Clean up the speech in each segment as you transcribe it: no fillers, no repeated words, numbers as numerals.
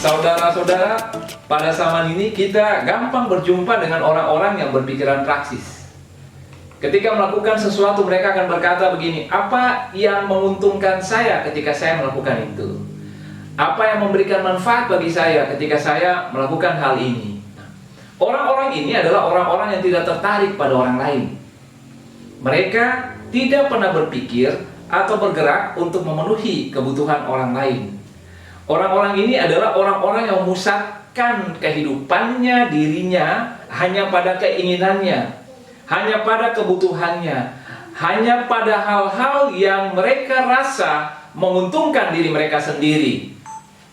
Saudara-saudara, pada zaman ini kita gampang berjumpa dengan orang-orang yang berpikiran praksis. Ketika melakukan sesuatu, mereka akan berkata begini, apa yang menguntungkan saya ketika saya melakukan itu? Apa yang memberikan manfaat bagi saya ketika saya melakukan hal ini? Orang-orang ini adalah orang-orang yang tidak tertarik pada orang lain. Mereka tidak pernah berpikir atau bergerak untuk memenuhi kebutuhan orang lain. Orang-orang ini adalah orang-orang yang memusatkan kehidupannya, dirinya hanya pada keinginannya, hanya pada kebutuhannya, hanya pada hal-hal yang mereka rasa menguntungkan diri mereka sendiri.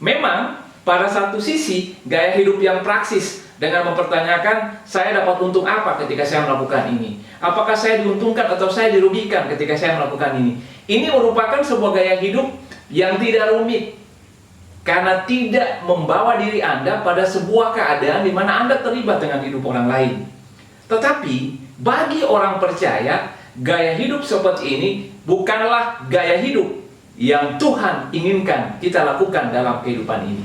Memang pada satu sisi gaya hidup yang praksis dengan mempertanyakan saya dapat untung apa ketika saya melakukan ini, apakah saya diuntungkan atau saya dirugikan ketika saya melakukan ini. Ini merupakan sebuah gaya hidup yang tidak rumit, karena tidak membawa diri Anda pada sebuah keadaan di mana Anda terlibat dengan hidup orang lain. Tetapi bagi orang percaya, gaya hidup seperti ini bukanlah gaya hidup yang Tuhan inginkan kita lakukan dalam kehidupan ini.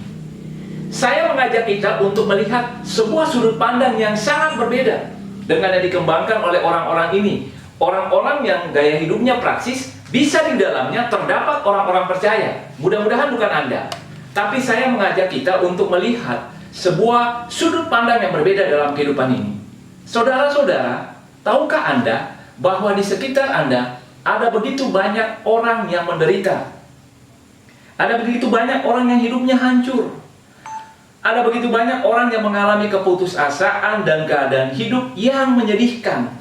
Saya mengajak kita untuk melihat sebuah sudut pandang yang sangat berbeda dengan yang dikembangkan oleh orang-orang ini. Orang-orang yang gaya hidupnya praksis, bisa di dalamnya terdapat orang-orang percaya. Mudah-mudahan bukan Anda. Tapi saya mengajak kita untuk melihat sebuah sudut pandang yang berbeda dalam kehidupan ini. Saudara-saudara, tahukah Anda bahwa di sekitar Anda ada begitu banyak orang yang menderita? Ada begitu banyak orang yang hidupnya hancur. Ada begitu banyak orang yang mengalami keputusasaan dan keadaan hidup yang menyedihkan.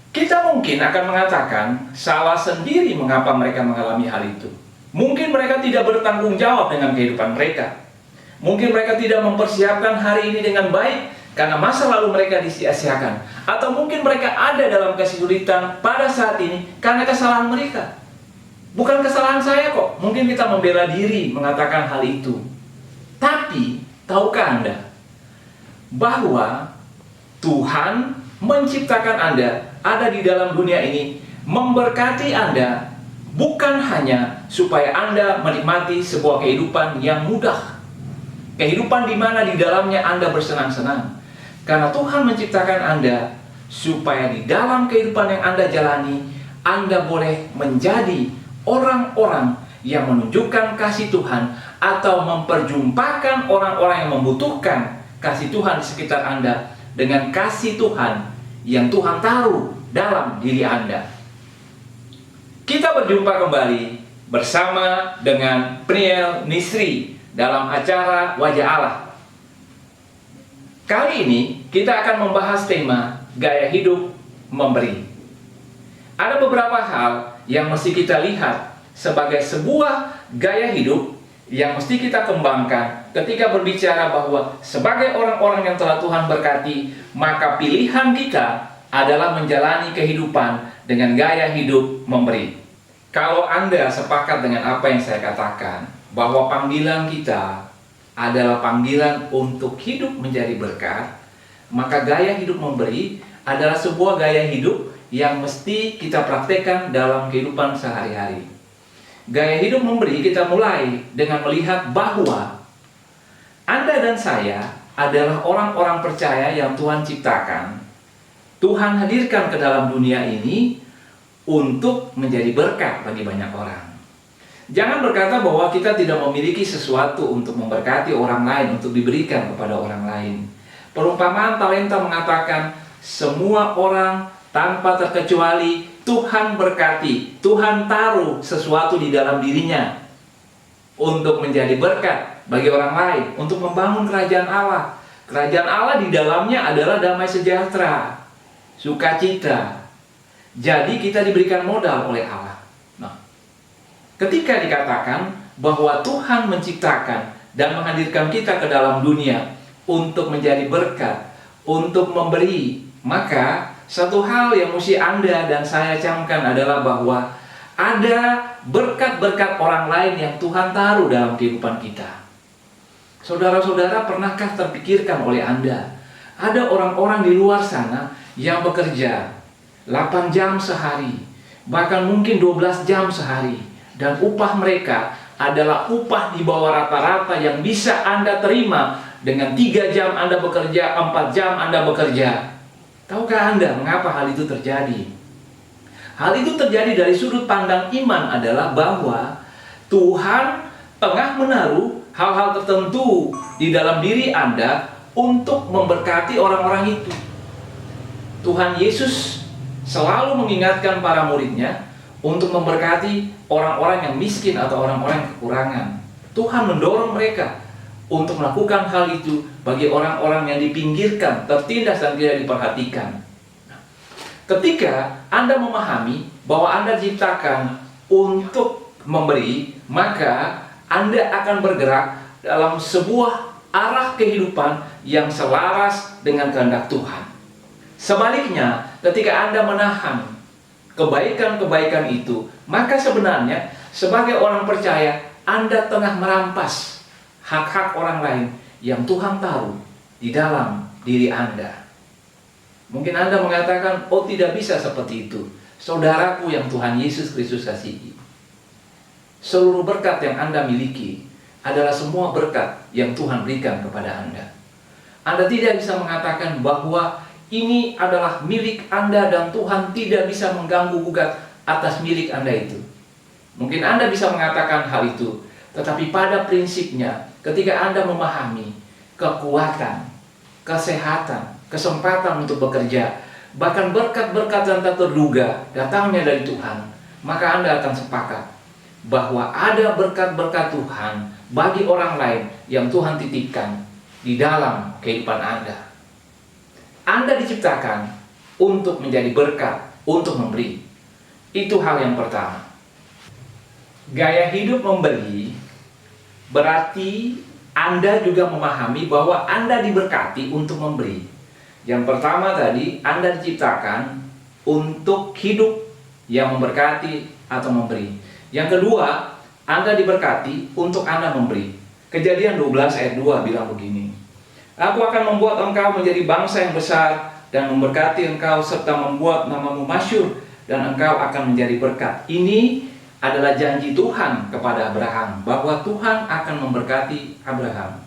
Kita mungkin akan mengatakan salah sendiri mengapa mereka mengalami hal itu. Mungkin mereka tidak bertanggung jawab dengan kehidupan mereka. Mungkin mereka tidak mempersiapkan hari ini dengan baik karena masa lalu mereka disia-siakan. Atau mungkin mereka ada dalam kesulitan pada saat ini karena kesalahan mereka. Bukan kesalahan saya kok. Mungkin kita membela diri mengatakan hal itu. Tapi, tahukah Anda bahwa Tuhan menciptakan Anda ada di dalam dunia ini, memberkati Anda, bukan hanya supaya Anda menikmati sebuah kehidupan yang mudah, kehidupan di mana di dalamnya Anda bersenang-senang. Karena Tuhan menciptakan Anda supaya di dalam kehidupan yang Anda jalani, Anda boleh menjadi orang-orang yang menunjukkan kasih Tuhan atau memperjumpakan orang-orang yang membutuhkan kasih Tuhan di sekitar Anda dengan kasih Tuhan yang Tuhan taruh dalam diri Anda. Kita berjumpa kembali bersama dengan Peniel Nisri dalam acara Wajah Allah. Kali ini kita akan membahas tema gaya hidup memberi. Ada beberapa hal yang mesti kita lihat sebagai sebuah gaya hidup yang mesti kita kembangkan ketika berbicara bahwa sebagai orang-orang yang telah Tuhan berkati, maka pilihan kita adalah menjalani kehidupan dengan gaya hidup memberi. Kalau Anda sepakat dengan apa yang saya katakan, bahwa panggilan kita adalah panggilan untuk hidup menjadi berkat, maka gaya hidup memberi adalah sebuah gaya hidup yang mesti kita praktekkan dalam kehidupan sehari-hari. Gaya hidup memberi kita mulai dengan melihat bahwa Anda dan saya adalah orang-orang percaya yang Tuhan ciptakan. Tuhan hadirkan ke dalam dunia ini untuk menjadi berkat bagi banyak orang. Jangan berkata bahwa kita tidak memiliki sesuatu untuk memberkati orang lain, untuk diberikan kepada orang lain. Perumpamaan talenta mengatakan semua orang tanpa terkecuali Tuhan berkati, Tuhan taruh sesuatu di dalam dirinya untuk menjadi berkat bagi orang lain, untuk membangun kerajaan Allah. Kerajaan Allah di dalamnya adalah damai sejahtera, sukacita. Jadi kita diberikan modal oleh Allah. Nah, ketika dikatakan bahwa Tuhan menciptakan dan menghadirkan kita ke dalam dunia untuk menjadi berkat, untuk memberi, maka satu hal yang mesti Anda dan saya camkan adalah bahwa ada berkat-berkat orang lain yang Tuhan taruh dalam kehidupan kita. Saudara-saudara, pernahkah terpikirkan oleh Anda, ada orang-orang di luar sana yang bekerja 8 jam sehari, bahkan mungkin 12 jam sehari, dan upah mereka adalah upah di bawah rata-rata yang bisa Anda terima dengan 3 jam Anda bekerja, 4 jam Anda bekerja. Tahukah Anda mengapa hal itu terjadi? Hal itu terjadi dari sudut pandang iman adalah bahwa Tuhan tengah menaruh hal-hal tertentu di dalam diri Anda untuk memberkati orang-orang itu. Tuhan Yesus selalu mengingatkan para muridnya untuk memberkati orang-orang yang miskin atau orang-orang yang kekurangan. Tuhan mendorong mereka untuk melakukan hal itu bagi orang-orang yang dipinggirkan, tertindas dan tidak diperhatikan. Ketika Anda memahami bahwa Anda diciptakan untuk memberi, maka Anda akan bergerak dalam sebuah arah kehidupan yang selaras dengan kehendak Tuhan. Sebaliknya, ketika Anda menahan kebaikan-kebaikan itu, maka sebenarnya sebagai orang percaya, Anda tengah merampas hak-hak orang lain yang Tuhan taruh di dalam diri Anda. Mungkin Anda mengatakan, oh tidak bisa seperti itu. Saudaraku yang Tuhan Yesus Kristus kasihi, seluruh berkat yang Anda miliki adalah semua berkat yang Tuhan berikan kepada Anda. Anda tidak bisa mengatakan bahwa ini adalah milik Anda dan Tuhan tidak bisa mengganggu-gugat atas milik Anda itu. Mungkin Anda bisa mengatakan hal itu, tetapi pada prinsipnya ketika Anda memahami kekuatan, kesehatan, kesempatan untuk bekerja, bahkan berkat-berkat yang tak terduga datangnya dari Tuhan, maka Anda akan sepakat bahwa ada berkat-berkat Tuhan bagi orang lain yang Tuhan titipkan di dalam kehidupan Anda. Anda diciptakan untuk menjadi berkat, untuk memberi. Itu hal yang pertama. Gaya hidup memberi berarti Anda juga memahami bahwa Anda diberkati untuk memberi. Yang pertama tadi, Anda diciptakan untuk hidup yang memberkati atau memberi. Yang kedua, Anda diberkati untuk Anda memberi. Kejadian 12 ayat 2 bilang begini, Aku akan membuat engkau menjadi bangsa yang besar dan memberkati engkau serta membuat namamu masyhur dan engkau akan menjadi berkat. Ini adalah janji Tuhan kepada Abraham bahwa Tuhan akan memberkati Abraham.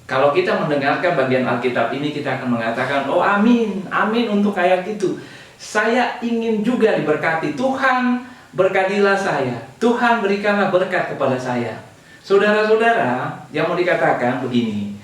Kalau kita mendengarkan bagian Alkitab ini, kita akan mengatakan, oh amin, amin untuk ayat itu. Saya ingin juga diberkati. Tuhan berkatilah saya. Tuhan berikanlah berkat kepada saya. Saudara-saudara yang mau dikatakan begini,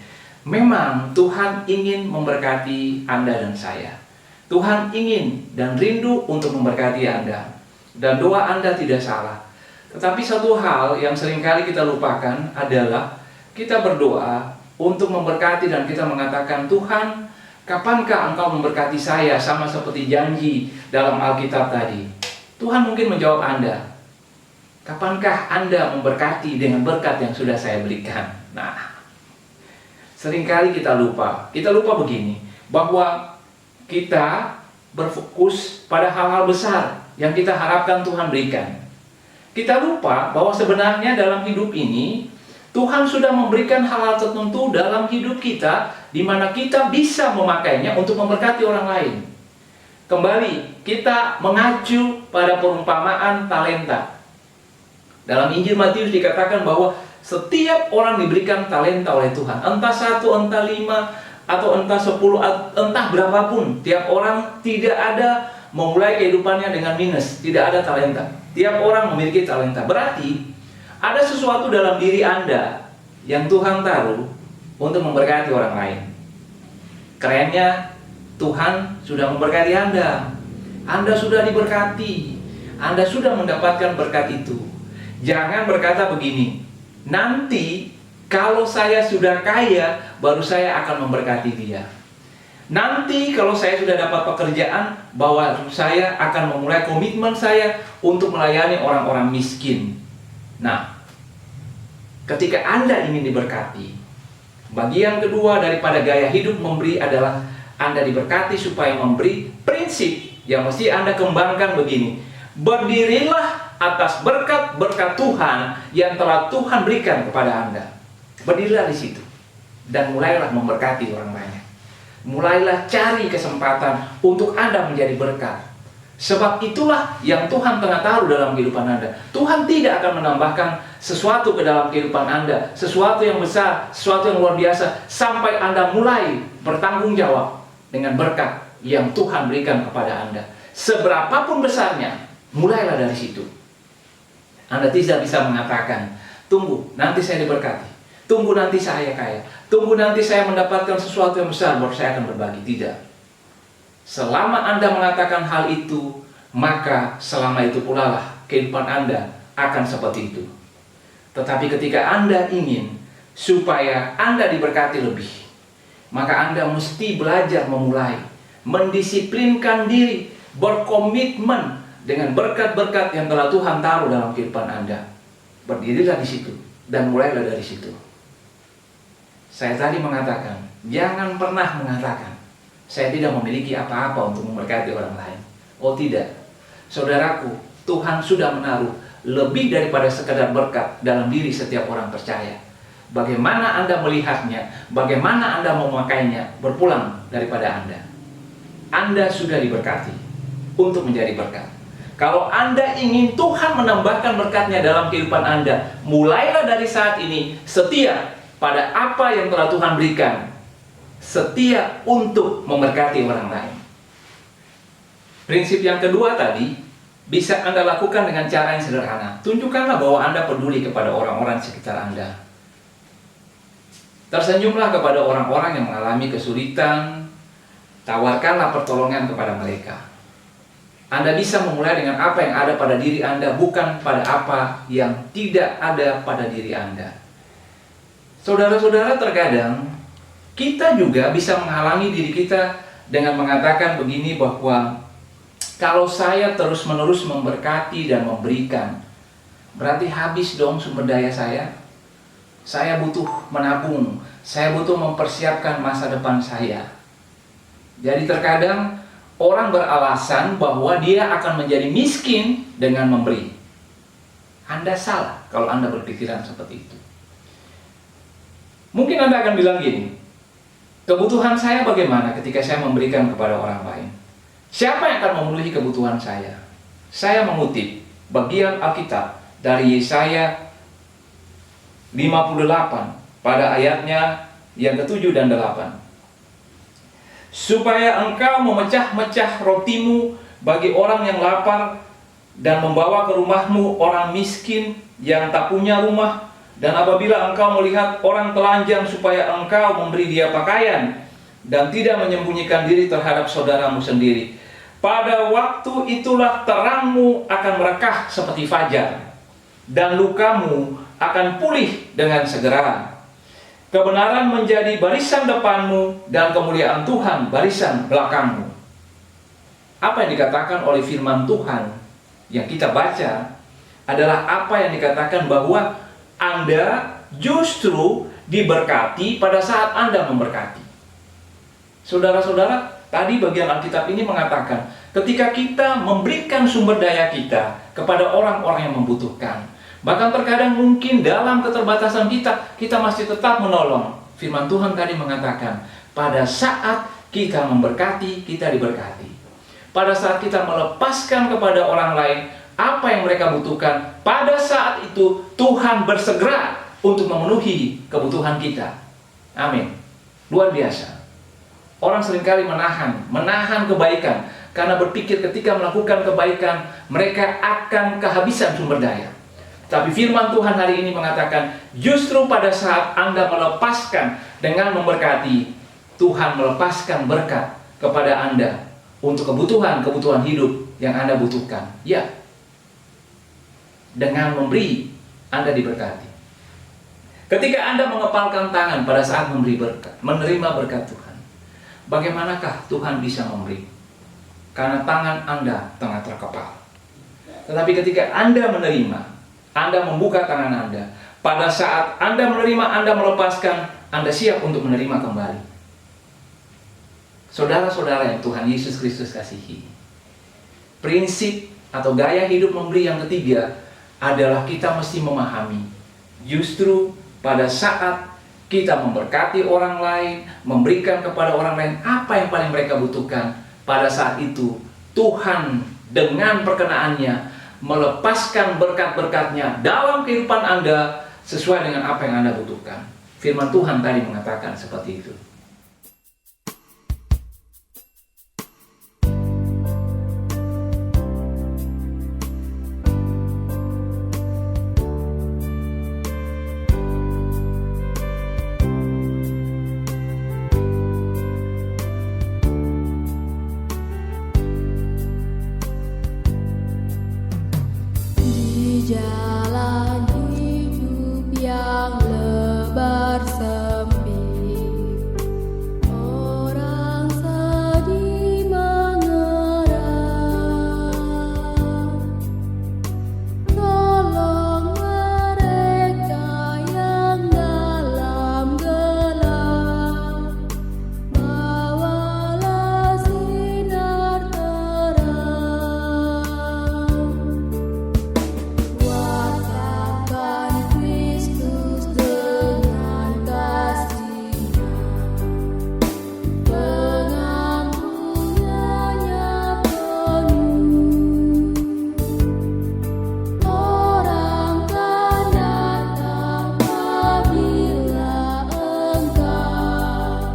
memang Tuhan ingin memberkati Anda dan saya. Tuhan ingin dan rindu untuk memberkati Anda. Dan doa Anda tidak salah. Tetapi satu hal yang seringkali kita lupakan adalah kita berdoa untuk memberkati dan kita mengatakan, Tuhan, kapankah engkau memberkati saya sama seperti janji dalam Alkitab tadi? Tuhan mungkin menjawab Anda, kapankah Anda memberkati dengan berkat yang sudah saya berikan? Nah, seringkali kita lupa begini, bahwa kita berfokus pada hal-hal besar yang kita harapkan Tuhan berikan. Kita lupa bahwa sebenarnya dalam hidup ini Tuhan sudah memberikan hal-hal tertentu dalam hidup kita, di mana kita bisa memakainya untuk memberkati orang lain. Kembali, kita mengacu pada perumpamaan talenta. Dalam Injil Matius dikatakan bahwa setiap orang diberikan talenta oleh Tuhan. Entah 1, entah 5, atau entah 10, entah berapapun. Tiap orang tidak ada memulai kehidupannya dengan minus. Tidak ada talenta. Tiap orang memiliki talenta. Berarti ada sesuatu dalam diri Anda yang Tuhan taruh untuk memberkati orang lain. Kerennya, Tuhan sudah memberkati Anda. Anda sudah diberkati. Anda sudah mendapatkan berkat itu. Jangan berkata begini, nanti kalau saya sudah kaya, baru saya akan memberkati dia. Nanti kalau saya sudah dapat pekerjaan, bahwa saya akan memulai komitmen saya untuk melayani orang-orang miskin. Nah, ketika Anda ingin diberkati, bagian kedua daripada gaya hidup memberi adalah Anda diberkati supaya memberi. Prinsip yang mesti Anda kembangkan begini, berdirilah atas berkat-berkat Tuhan yang telah Tuhan berikan kepada Anda. Berdirilah di situ dan mulailah memberkati orang banyak. Mulailah cari kesempatan untuk Anda menjadi berkat. Sebab itulah yang Tuhan tengah taruh dalam kehidupan Anda. Tuhan tidak akan menambahkan sesuatu ke dalam kehidupan Anda, sesuatu yang besar, sesuatu yang luar biasa, sampai Anda mulai bertanggung jawab dengan berkat yang Tuhan berikan kepada Anda. Seberapapun besarnya, mulailah dari situ. Anda tidak bisa mengatakan, tunggu, nanti saya diberkati. Tunggu nanti saya kaya. Tunggu nanti saya mendapatkan sesuatu yang besar, baru saya akan berbagi. Tidak. Selama Anda mengatakan hal itu, maka selama itu pula lah kehidupan Anda akan seperti itu. Tetapi ketika Anda ingin supaya Anda diberkati lebih, maka Anda mesti belajar memulai, mendisiplinkan diri, berkomitmen dengan berkat-berkat yang telah Tuhan taruh dalam kehidupan Anda. Berdirilah di situ dan mulailah dari situ. Saya tadi mengatakan, jangan pernah mengatakan, saya tidak memiliki apa-apa untuk memberkati orang lain. Oh tidak, saudaraku, Tuhan sudah menaruh lebih daripada sekadar berkat dalam diri setiap orang percaya. Bagaimana Anda melihatnya, bagaimana Anda memakainya, berpulang daripada Anda. Anda sudah diberkati untuk menjadi berkat. Kalau Anda ingin Tuhan menambahkan berkatnya dalam kehidupan Anda, mulailah dari saat ini setia pada apa yang telah Tuhan berikan. Setia untuk memberkati orang lain. Prinsip yang kedua tadi bisa Anda lakukan dengan cara yang sederhana. Tunjukkanlah bahwa Anda peduli kepada orang-orang sekitar Anda. Tersenyumlah kepada orang-orang yang mengalami kesulitan. Tawarkanlah pertolongan kepada mereka. Anda bisa memulai dengan apa yang ada pada diri Anda, bukan pada apa yang tidak ada pada diri Anda. Saudara-saudara, terkadang kita juga bisa menghalangi diri kita dengan mengatakan begini, bahwa kalau saya terus-menerus memberkati dan memberikan, berarti habis dong sumber daya saya. Saya butuh menabung, saya butuh mempersiapkan masa depan saya. Jadi terkadang orang beralasan bahwa dia akan menjadi miskin dengan memberi. Anda salah kalau Anda berpikiran seperti itu. Mungkin Anda akan bilang gini, kebutuhan saya bagaimana ketika saya memberikan kepada orang lain? Siapa yang akan memenuhi kebutuhan saya? Saya mengutip bagian Alkitab dari Yesaya 58 pada ayatnya yang ke-7 dan 8. Supaya engkau memecah-mecah rotimu bagi orang yang lapar, dan membawa ke rumahmu orang miskin yang tak punya rumah. Dan apabila engkau melihat orang telanjang, supaya engkau memberi dia pakaian, dan tidak menyembunyikan diri terhadap saudaramu sendiri. Pada waktu itulah terangmu akan merekah seperti fajar, dan lukamu akan pulih dengan segera. Kebenaran menjadi barisan depanmu, dan kemuliaan Tuhan barisan belakangmu. Apa yang dikatakan oleh firman Tuhan yang kita baca adalah apa yang dikatakan bahwa Anda justru diberkati pada saat Anda memberkati. Saudara-saudara, tadi bagian Alkitab ini mengatakan, ketika kita memberikan sumber daya kita kepada orang-orang yang membutuhkan, bahkan terkadang mungkin dalam keterbatasan kita masih tetap menolong. Firman Tuhan tadi mengatakan, pada saat kita memberkati, kita diberkati. Pada saat kita melepaskan kepada orang lain apa yang mereka butuhkan, pada saat itu Tuhan bersegera untuk memenuhi kebutuhan kita. Amin. Luar biasa. Orang seringkali menahan kebaikan, karena berpikir ketika melakukan kebaikan, mereka akan kehabisan sumber daya. Tapi firman Tuhan hari ini mengatakan, justru pada saat Anda melepaskan dengan memberkati, Tuhan melepaskan berkat kepada Anda untuk kebutuhan hidup yang Anda butuhkan. Ya, dengan memberi, Anda diberkati. Ketika Anda mengepalkan tangan pada saat memberi berkat, menerima berkat Tuhan, bagaimanakah Tuhan bisa memberi? Karena tangan Anda tengah terkepal. Tetapi ketika Anda menerima, Anda membuka tangan Anda, pada saat Anda menerima, Anda melepaskan, Anda siap untuk menerima kembali. Saudara-saudara yang Tuhan Yesus Kristus kasihi, prinsip atau gaya hidup memberi yang ketiga adalah kita mesti memahami, justru pada saat kita memberkati orang lain, memberikan kepada orang lain apa yang paling mereka butuhkan, pada saat itu Tuhan dengan perkenaannya, melepaskan berkat-berkatnya dalam kehidupan Anda sesuai dengan apa yang Anda butuhkan. Firman Tuhan tadi mengatakan seperti itu. Jalan hidup yang lebar sempit, orang sedih mengerang. Tolong mereka yang dalam gelap, bawalah sinar terang. Wartakan Kristus dengan kasih-Nya, pengampunannya penuh. Orang kan datang apabila engkau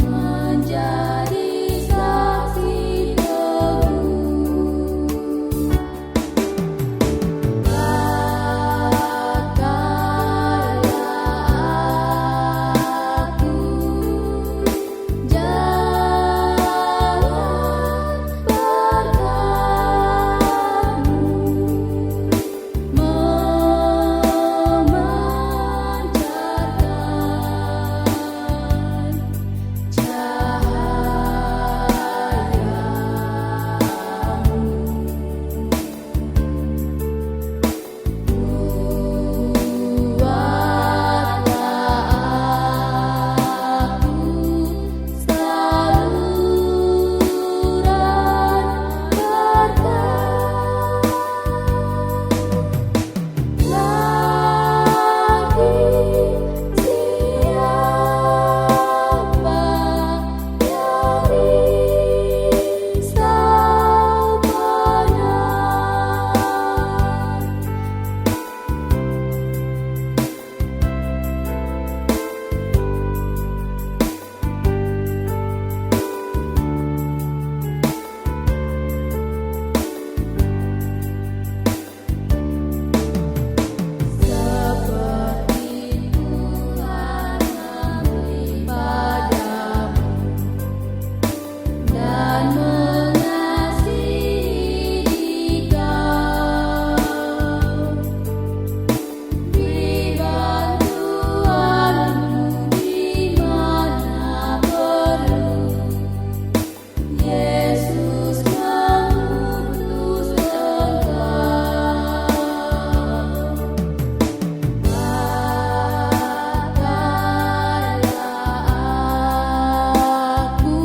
menjadi saksi teguh. Katakanlah aku jalan berkatmu, memancarkan buatlah aku saluran berkat. Lagi siapa yang risau benar, seperti Tuhan yang beri padamu dan mengasihi kau. Beri bantuanmu di mana perlu, Yesus mengutus engkau. Katakanlah aku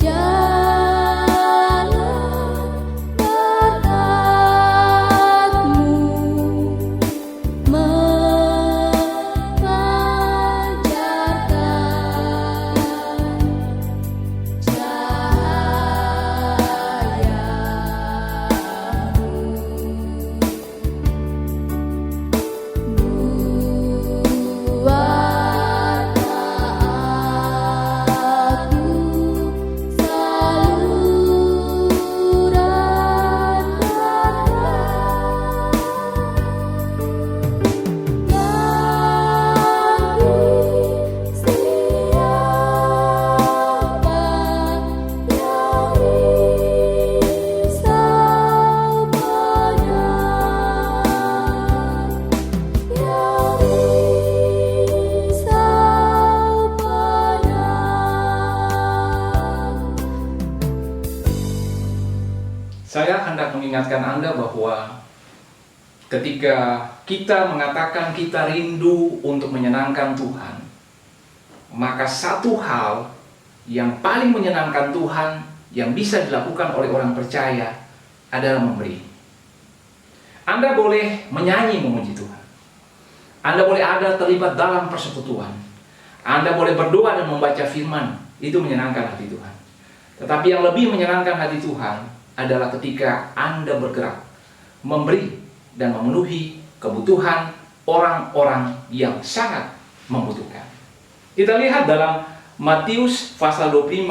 jalan berkatmu, memancarkan cahayamu. Buatlah aku saluran berkat. Lagi siapa yang risau benar, yang risau benar. Saya hendak mengingatkan Anda bahwa ketika kita mengatakan kita rindu untuk menyenangkan Tuhan, maka satu hal yang paling menyenangkan Tuhan yang bisa dilakukan oleh orang percaya adalah memberi. Anda boleh menyanyi memuji Tuhan. Anda boleh ada terlibat dalam persekutuan. Anda boleh berdoa dan membaca firman. Itu menyenangkan hati Tuhan. Tetapi yang lebih menyenangkan hati Tuhan adalah ketika Anda bergerak, memberi dan memenuhi kebutuhan orang-orang yang sangat membutuhkan. Kita lihat dalam Matius pasal 25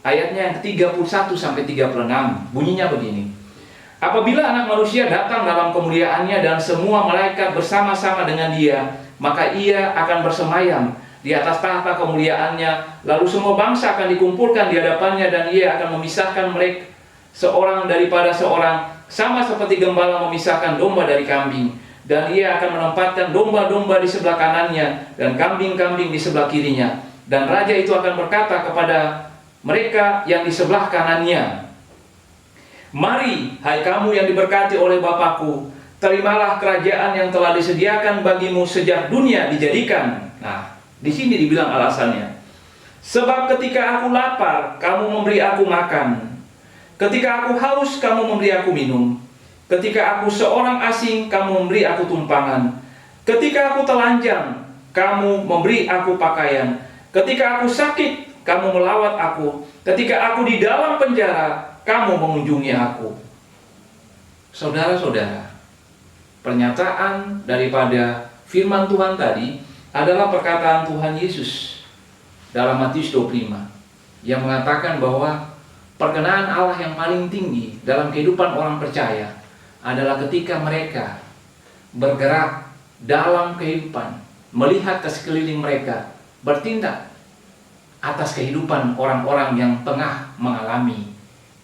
ayatnya yang ke-31 sampai 36. Bunyinya begini. Apabila Anak Manusia datang dalam kemuliaannya dan semua malaikat bersama-sama dengan Dia, maka Ia akan bersemayam di atas tahta kemuliaannya. Lalu semua bangsa akan dikumpulkan di hadapannya, dan Ia akan memisahkan mereka seorang daripada seorang, sama seperti gembala memisahkan domba dari kambing. Dan Ia akan menempatkan domba-domba di sebelah kanannya dan kambing-kambing di sebelah kirinya. Dan Raja itu akan berkata kepada mereka yang di sebelah kanannya, "Mari, hai kamu yang diberkati oleh Bapakku, terimalah kerajaan yang telah disediakan bagimu sejak dunia dijadikan." Nah, di sini dibilang alasannya. "Sebab ketika aku lapar, kamu memberi aku makan. Ketika aku haus, kamu memberi aku minum. Ketika aku seorang asing, kamu memberi aku tumpangan. Ketika aku telanjang, kamu memberi aku pakaian. Ketika aku sakit, kamu melawat aku. Ketika aku di dalam penjara, kamu mengunjungi aku." Saudara-saudara, pernyataan daripada firman Tuhan tadi adalah perkataan Tuhan Yesus dalam Matius 25 yang mengatakan bahwa perkenaan Allah yang paling tinggi dalam kehidupan orang percaya adalah ketika mereka bergerak dalam kehidupan, melihat ke sekeliling mereka, bertindak atas kehidupan orang-orang yang tengah mengalami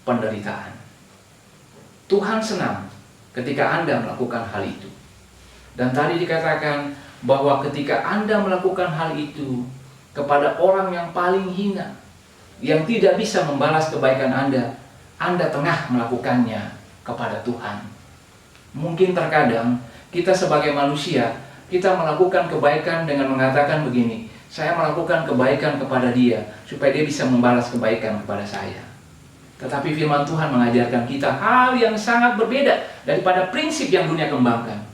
penderitaan. Tuhan senang ketika Anda melakukan hal itu. Dan tadi dikatakan bahwa ketika Anda melakukan hal itu kepada orang yang paling hina, yang tidak bisa membalas kebaikan Anda tengah melakukannya kepada Tuhan. Mungkin terkadang kita sebagai manusia, kita melakukan kebaikan dengan mengatakan begini, "Saya melakukan kebaikan kepada dia supaya dia bisa membalas kebaikan kepada saya." Tetapi firman Tuhan mengajarkan kita hal yang sangat berbeda daripada prinsip yang dunia kembangkan.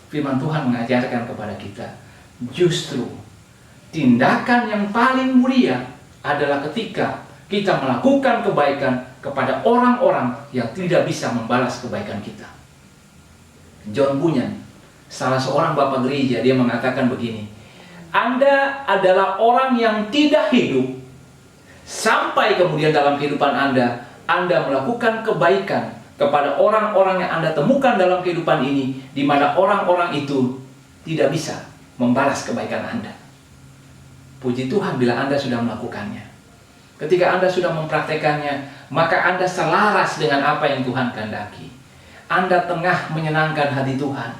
Firman Tuhan mengajarkan kepada kita, justru tindakan yang paling mulia adalah ketika kita melakukan kebaikan kepada orang-orang yang tidak bisa membalas kebaikan kita. John Bunyan, salah seorang bapak gereja, dia mengatakan begini, "Anda adalah orang yang tidak hidup sampai kemudian dalam kehidupan Anda melakukan kebaikan kepada orang-orang yang Anda temukan dalam kehidupan ini, di mana orang-orang itu tidak bisa membalas kebaikan Anda." Puji Tuhan bila Anda sudah melakukannya. Ketika Anda sudah mempraktekannya, maka Anda selaras dengan apa yang Tuhan kehendaki. Anda tengah menyenangkan hati Tuhan.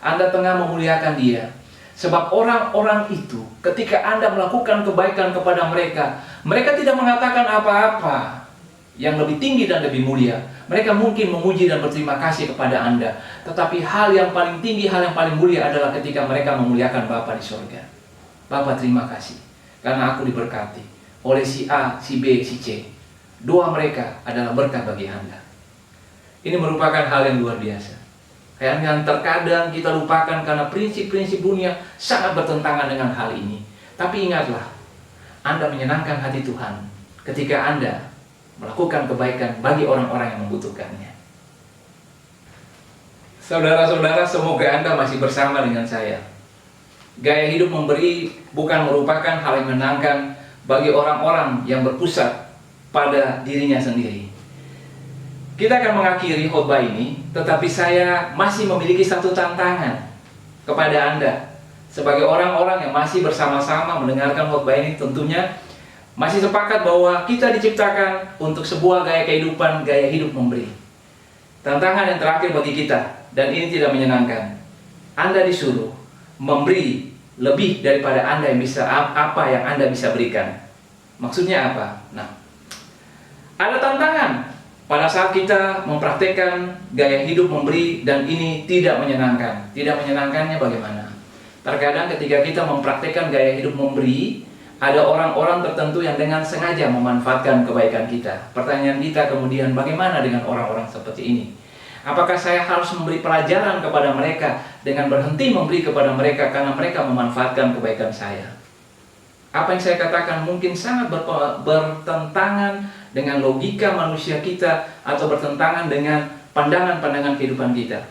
Anda tengah memuliakan Dia. Sebab orang-orang itu, ketika Anda melakukan kebaikan kepada mereka, mereka tidak mengatakan apa-apa yang lebih tinggi dan lebih mulia. Mereka mungkin memuji dan berterima kasih kepada Anda. Tetapi hal yang paling tinggi, hal yang paling mulia adalah ketika mereka memuliakan Bapa di surga. "Bapa, terima kasih karena aku diberkati oleh si A, si B, si C. Doa mereka adalah berkat bagi Anda." Ini merupakan hal yang luar biasa. Yang terkadang kita lupakan karena prinsip-prinsip dunia sangat bertentangan dengan hal ini. Tapi ingatlah, Anda menyenangkan hati Tuhan ketika Anda melakukan kebaikan bagi orang-orang yang membutuhkannya. Saudara-saudara, semoga Anda masih bersama dengan saya. Gaya hidup memberi bukan merupakan hal yang menyenangkan bagi orang-orang yang berpusat pada dirinya sendiri. Kita akan mengakhiri khotbah ini, tetapi saya masih memiliki satu tantangan kepada Anda. Sebagai orang-orang yang masih bersama-sama mendengarkan khotbah ini, tentunya masih sepakat bahwa kita diciptakan untuk sebuah gaya kehidupan, gaya hidup memberi. Tantangan yang terakhir bagi kita, dan ini tidak menyenangkan. Anda disuruh memberi lebih daripada Anda yang bisa, apa yang Anda bisa berikan. Maksudnya apa? Nah, ada tantangan pada saat kita mempraktekkan gaya hidup memberi dan ini tidak menyenangkan. Tidak menyenangkannya bagaimana? Terkadang ketika kita mempraktekkan gaya hidup memberi, ada orang-orang tertentu yang dengan sengaja memanfaatkan kebaikan kita. Pertanyaan kita kemudian, bagaimana dengan orang-orang seperti ini? Apakah saya harus memberi pelajaran kepada mereka dengan berhenti memberi kepada mereka karena mereka memanfaatkan kebaikan saya? Apa yang saya katakan mungkin sangat bertentangan dengan logika manusia kita atau bertentangan dengan pandangan-pandangan kehidupan kita.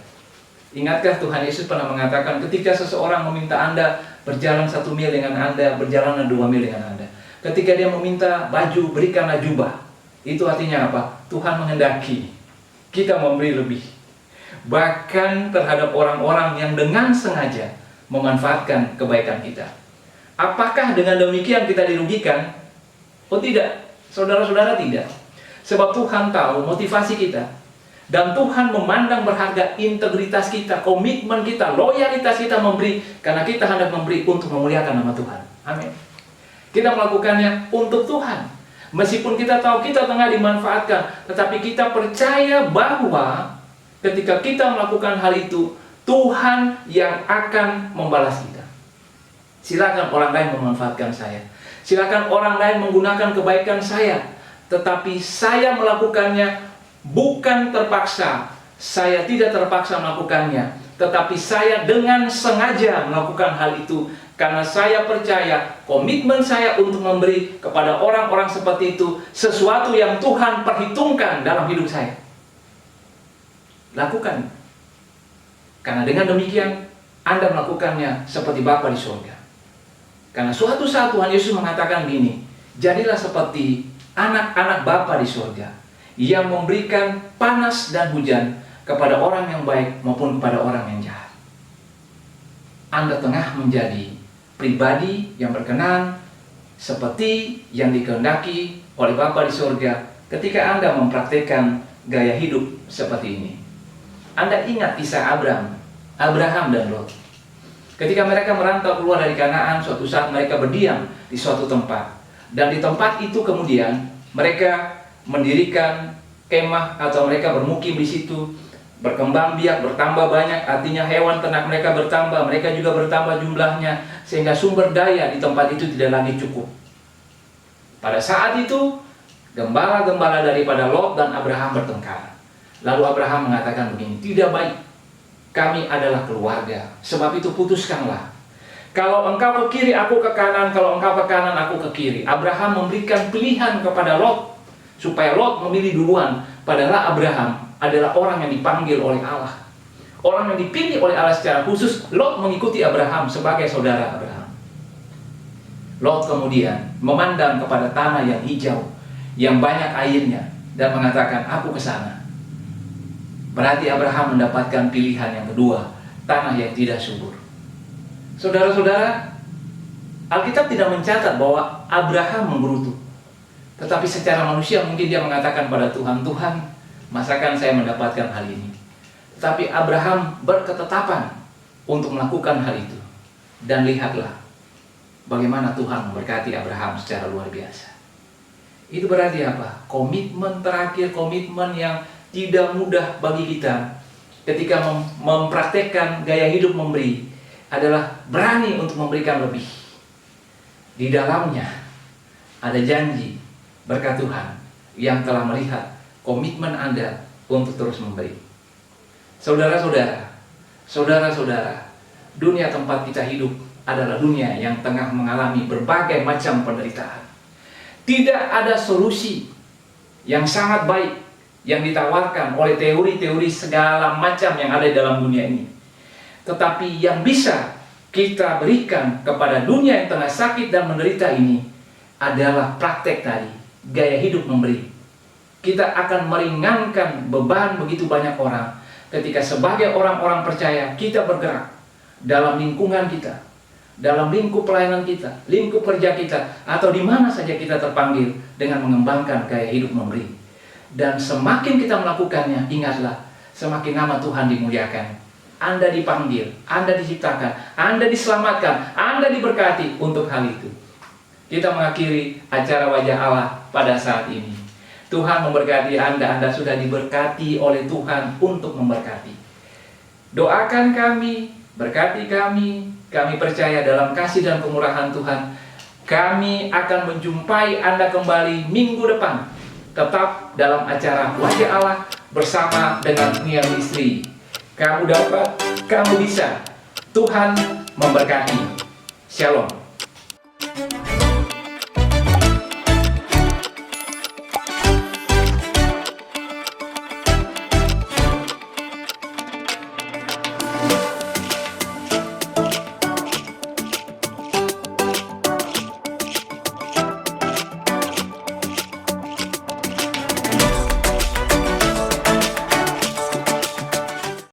Ingatkah Tuhan Yesus pernah mengatakan ketika seseorang meminta Anda berjalan 1 mil dengan Anda, berjalan 2 mil dengan Anda. Ketika dia meminta baju, berikanlah jubah. Itu artinya apa? Tuhan menghendaki kita memberi lebih. Bahkan terhadap orang-orang yang dengan sengaja memanfaatkan kebaikan kita. Apakah dengan demikian kita dirugikan? Oh tidak, saudara-saudara, tidak. Sebab Tuhan tahu motivasi kita. Dan Tuhan memandang berharga integritas kita, komitmen kita, loyalitas kita memberi. Karena kita hendak memberi untuk memuliakan nama Tuhan. Amin. Kita melakukannya untuk Tuhan. Meskipun kita tahu kita tengah dimanfaatkan, tetapi kita percaya bahwa ketika kita melakukan hal itu, Tuhan yang akan membalas kita. Silakan orang lain memanfaatkan saya. Silakan orang lain menggunakan kebaikan saya. Tetapi saya melakukannya bukan terpaksa. Saya tidak terpaksa melakukannya. Tetapi saya dengan sengaja melakukan hal itu. Karena saya percaya komitmen saya untuk memberi kepada orang-orang seperti itu sesuatu yang Tuhan perhitungkan dalam hidup saya. Lakukan. Karena dengan demikian Anda melakukannya seperti Bapa di surga. Karena suatu saat Tuhan Yesus mengatakan gini, jadilah seperti anak-anak Bapa di surga yang memberikan panas dan hujan kepada orang yang baik maupun kepada orang yang jahat. Anda tengah menjadi pribadi yang berkenan seperti yang dikehendaki oleh Bapa di surga ketika Anda mempraktikkan gaya hidup seperti ini. Anda ingat kisah Abraham dan Lot. Ketika mereka merantau keluar dari Kanaan, suatu saat mereka berdiam di suatu tempat. Dan di tempat itu kemudian mereka mendirikan kemah atau mereka bermukim di situ, berkembang biak, bertambah banyak, artinya hewan ternak mereka bertambah, mereka juga bertambah jumlahnya, sehingga sumber daya di tempat itu tidak lagi cukup. Pada saat itu, gembala-gembala daripada Lot dan Abraham bertengkar. Lalu Abraham mengatakan begini, tidak baik, kami adalah keluarga, sebab itu putuskanlah. Kalau engkau ke kiri, aku ke kanan, kalau engkau ke kanan, aku ke kiri. Abraham memberikan pilihan kepada Lot, supaya Lot memilih duluan. Padahal Abraham adalah orang yang dipanggil oleh Allah, orang yang dipilih oleh Allah secara khusus. Lot mengikuti Abraham sebagai saudara Abraham. Lot kemudian memandang kepada tanah yang hijau, yang banyak airnya, dan mengatakan, aku ke sana. Berarti Abraham mendapatkan pilihan yang kedua, tanah yang tidak subur. Saudara-saudara, Alkitab tidak mencatat bahwa Abraham menggerutu. Tetapi secara manusia mungkin dia mengatakan pada Tuhan, Tuhan, masakan saya mendapatkan hal ini? Tetapi Abraham berketetapan untuk melakukan hal itu. Dan lihatlah bagaimana Tuhan memberkati Abraham secara luar biasa. Itu berarti apa? Komitmen terakhir, komitmen yang tidak mudah bagi kita ketika mempraktekkan gaya hidup memberi adalah berani untuk memberikan lebih. Di dalamnya ada janji berkat Tuhan yang telah melihat komitmen Anda untuk terus memberi. Saudara-saudara, dunia tempat kita hidup adalah dunia yang tengah mengalami berbagai macam penderitaan. Tidak ada solusi yang sangat baik yang ditawarkan oleh teori-teori segala macam yang ada dalam dunia ini. Tetapi yang bisa kita berikan kepada dunia yang tengah sakit dan menderita ini adalah praktek tadi, gaya hidup memberi. Kita akan meringankan beban begitu banyak orang ketika sebagai orang-orang percaya kita bergerak dalam lingkungan kita, dalam lingkup pelayanan kita, lingkup kerja kita, atau di mana saja kita terpanggil dengan mengembangkan gaya hidup memberi. Dan semakin kita melakukannya, ingatlah, semakin nama Tuhan dimuliakan. Anda dipanggil, Anda diciptakan, Anda diselamatkan, Anda diberkati untuk hal itu. Kita mengakhiri acara Wajah Allah pada saat ini. Tuhan memberkati Anda, Anda sudah diberkati oleh Tuhan untuk memberkati. Doakan kami, berkati kami percaya dalam kasih dan kemurahan Tuhan. Kami akan menjumpai Anda kembali minggu depan, tetap dalam acara Wajah Allah bersama dengan Niar Istri. Kamu dapat, kamu bisa. Tuhan memberkati. Shalom.